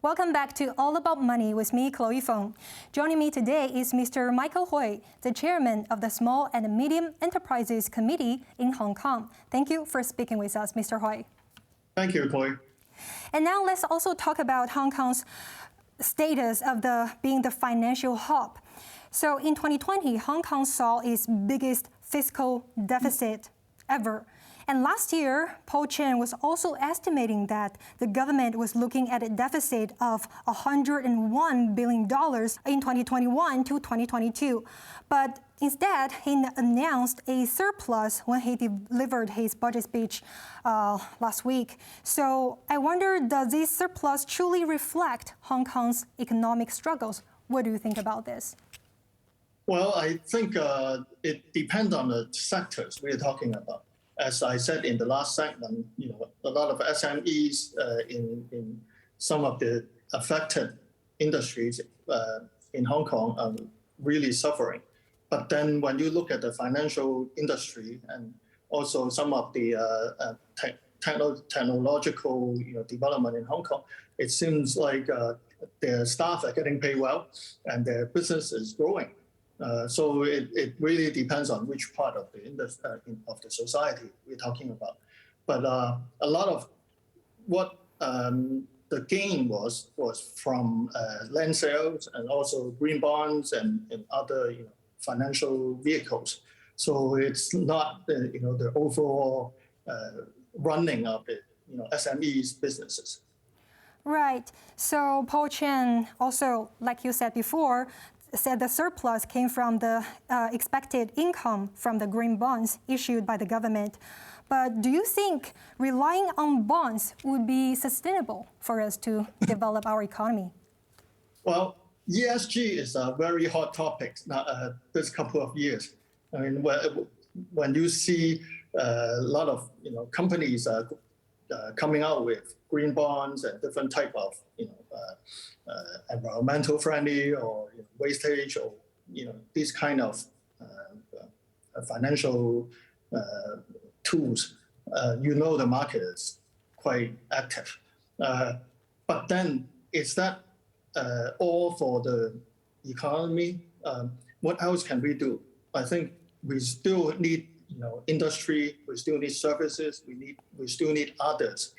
Welcome back to All About Money with me, Chloe Feng. Joining me today is Mr. Michael Hui, the chairman of the Small and Medium Enterprises Committee in Hong Kong. Thank you for speaking with us, Mr. Hui. Thank you, Chloe. And now let's also talk about Hong Kong's status of being the financial hub. So in 2020, Hong Kong saw its biggest fiscal deficit ever. And last year, Paul Chan was also estimating that the government was looking at a deficit of $101 billion in 2021 to 2022. But instead, he announced a surplus when he delivered his budget speech last week. So I wonder, does this surplus truly reflect Hong Kong's economic struggles? What do you think about this? Well, I think it depends on the sectors we're talking about. As I said in the last segment, a lot of SMEs in some of the affected industries in Hong Kong are really suffering. But then when you look at the financial industry and also some of the technological development in Hong Kong, it seems like their staff are getting paid well and their business is growing. So it really depends on which part of the society we're talking about. But a lot of what the gain was from land sales and also green bonds and other financial vehicles. So it's not the overall running of the SMEs businesses. Right. So Paul Chan also, like you said before, said the surplus came from the expected income from the green bonds issued by the government. But do you think relying on bonds would be sustainable for us to develop our economy? Well, ESG is a very hot topic this couple of years. I mean, when you see a lot of companies coming out with green bonds and different type of environmental friendly or wastage or these kind of financial tools, the market is quite active. But then is that all for the economy? What else can we do? I think we still need industry, we still need services, we still need others.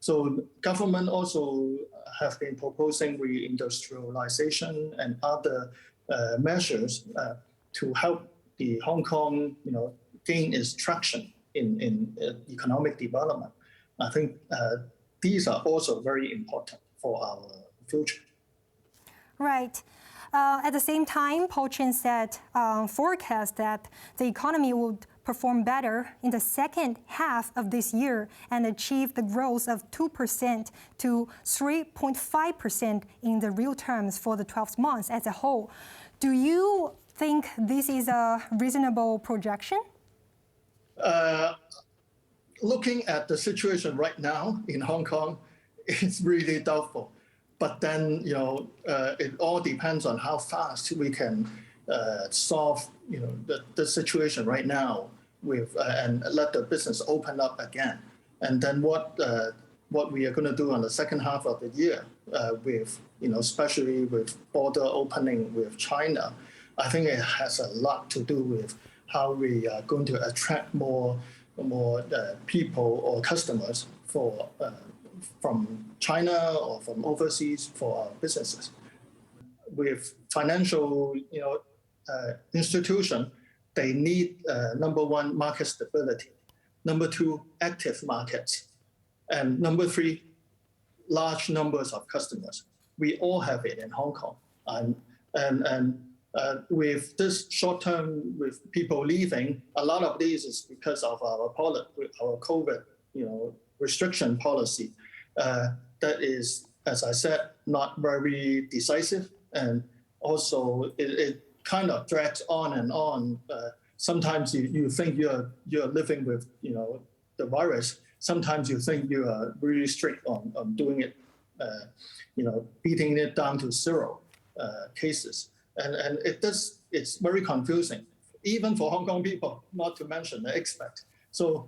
So government also have been proposing reindustrialization and other measures to help the Hong Kong gain its traction in economic development. I think these are also very important for our future. Right. At the same time, Paul Chan said forecast that the economy would perform better in the second half of this year and achieve the growth of 2% to 3.5% in the real terms for the 12 months as a whole. Do you think this is a reasonable projection? Looking at the situation right now in Hong Kong, it's really doubtful. But then, it all depends on how fast we can solve, the situation right now and let the business open up again. And then what we are going to do on the second half of the year, especially with border opening with China, I think it has a lot to do with how we are going to attract more people or customers from China or from overseas for our businesses. With financial institution, they need number one, market stability. Number two, active markets. And number three, large numbers of customers. We all have it in Hong Kong. And with this short term, with people leaving, a lot of these is because of our COVID restriction policy. That is, as I said, not very decisive, and also it kind of drags on and on. Sometimes you think you're living with the virus. Sometimes you think you are really strict on doing it, beating it down to zero cases, and it's very confusing, even for Hong Kong people, not to mention the expat. So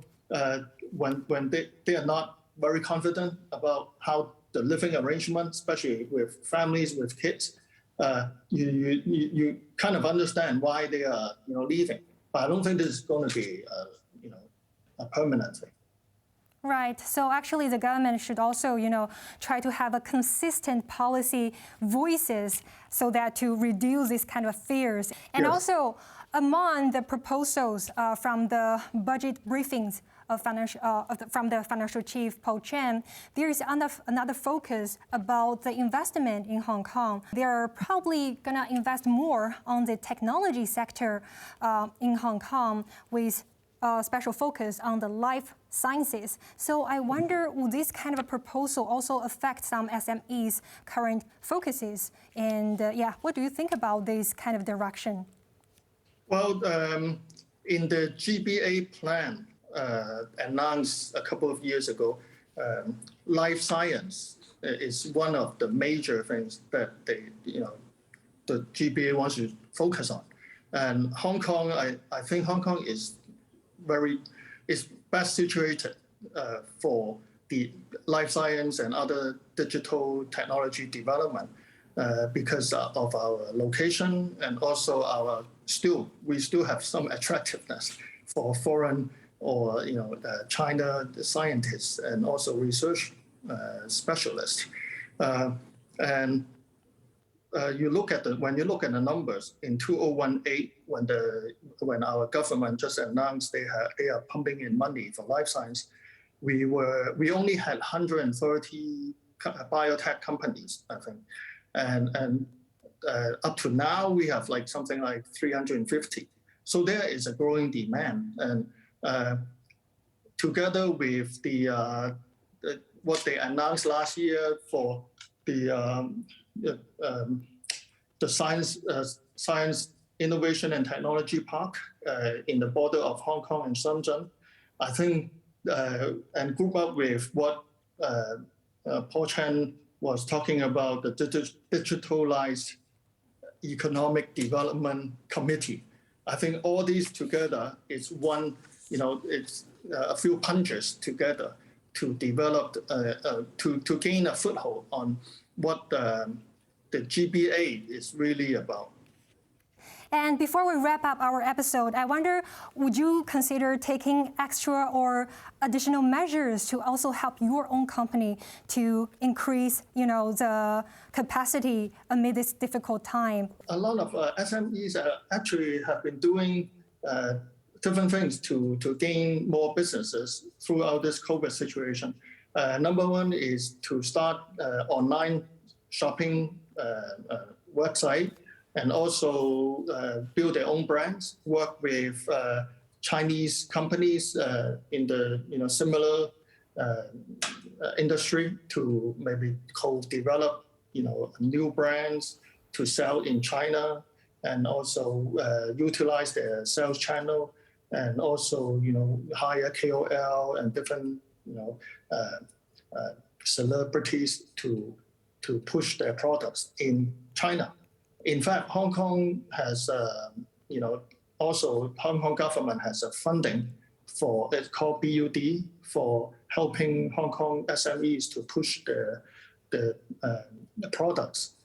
when they are not very confident about how the living arrangement, especially with families with kids, you kind of understand why they are leaving. But I don't think this is going to be a permanent thing. Right. So actually, the government should also, try to have a consistent policy voices so that to reduce this kind of fears. And Yes. also, among the proposals from the budget briefings from the financial chief Paul Chan, there is another focus about the investment in Hong Kong. They are probably going to invest more on the technology sector in Hong Kong with special focus on the life sciences. So I wonder, will this kind of a proposal also affect some SMEs' current focuses? And what do you think about this kind of direction? Well, in the GBA plan announced a couple of years ago, life science is one of the major things that the GBA wants to focus on. And Hong Kong, I think Hong Kong is best situated for the life science and other digital technology development because of our location and also we still have some attractiveness for foreign or China scientists and also research specialists. When you look at the numbers in 2018, when our government just announced they are pumping in money for life science, we only had 130 biotech companies, I think, and up to now we have something like 350. So there is a growing demand, and together with what they announced last year for the Science Innovation and Technology Park in the border of Hong Kong and Shenzhen, I think, and group up with what Paul Chan was talking about, the digitalized economic development committee. I think all these together is one, it's a few punches together to develop, to gain a foothold on what the GBA is really about. And before we wrap up our episode, I wonder, would you consider taking extra or additional measures to also help your own company to increase, the capacity amid this difficult time? A lot of SMEs actually have been doing different things to gain more businesses throughout this COVID situation. Number one is to start online shopping website, and also build their own brands, work with Chinese companies in the similar industry to maybe co-develop new brands to sell in China, and also utilize their sales channel, and also hire KOL and different celebrities to push their products in China. In fact, Hong Kong has, also Hong Kong government has a funding for, it's called BUD, for helping Hong Kong SMEs to push the products,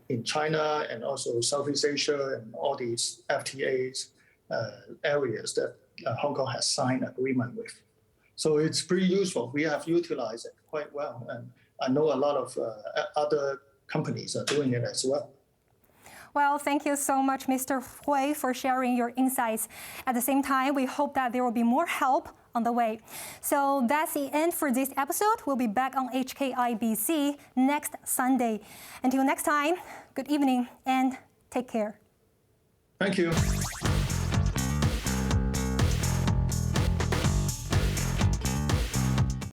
in China and also Southeast Asia and all these FTAs areas that Hong Kong has signed agreement with. So it's pretty useful. We have utilized it quite well, and I know a lot of other companies are doing it as well. Well, thank you so much, Mr. Hui, for sharing your insights. At the same time, we hope that there will be more help on the way. So that's the end for this episode. We'll be back on HKIBC next Sunday. Until next time, good evening and take care. Thank you.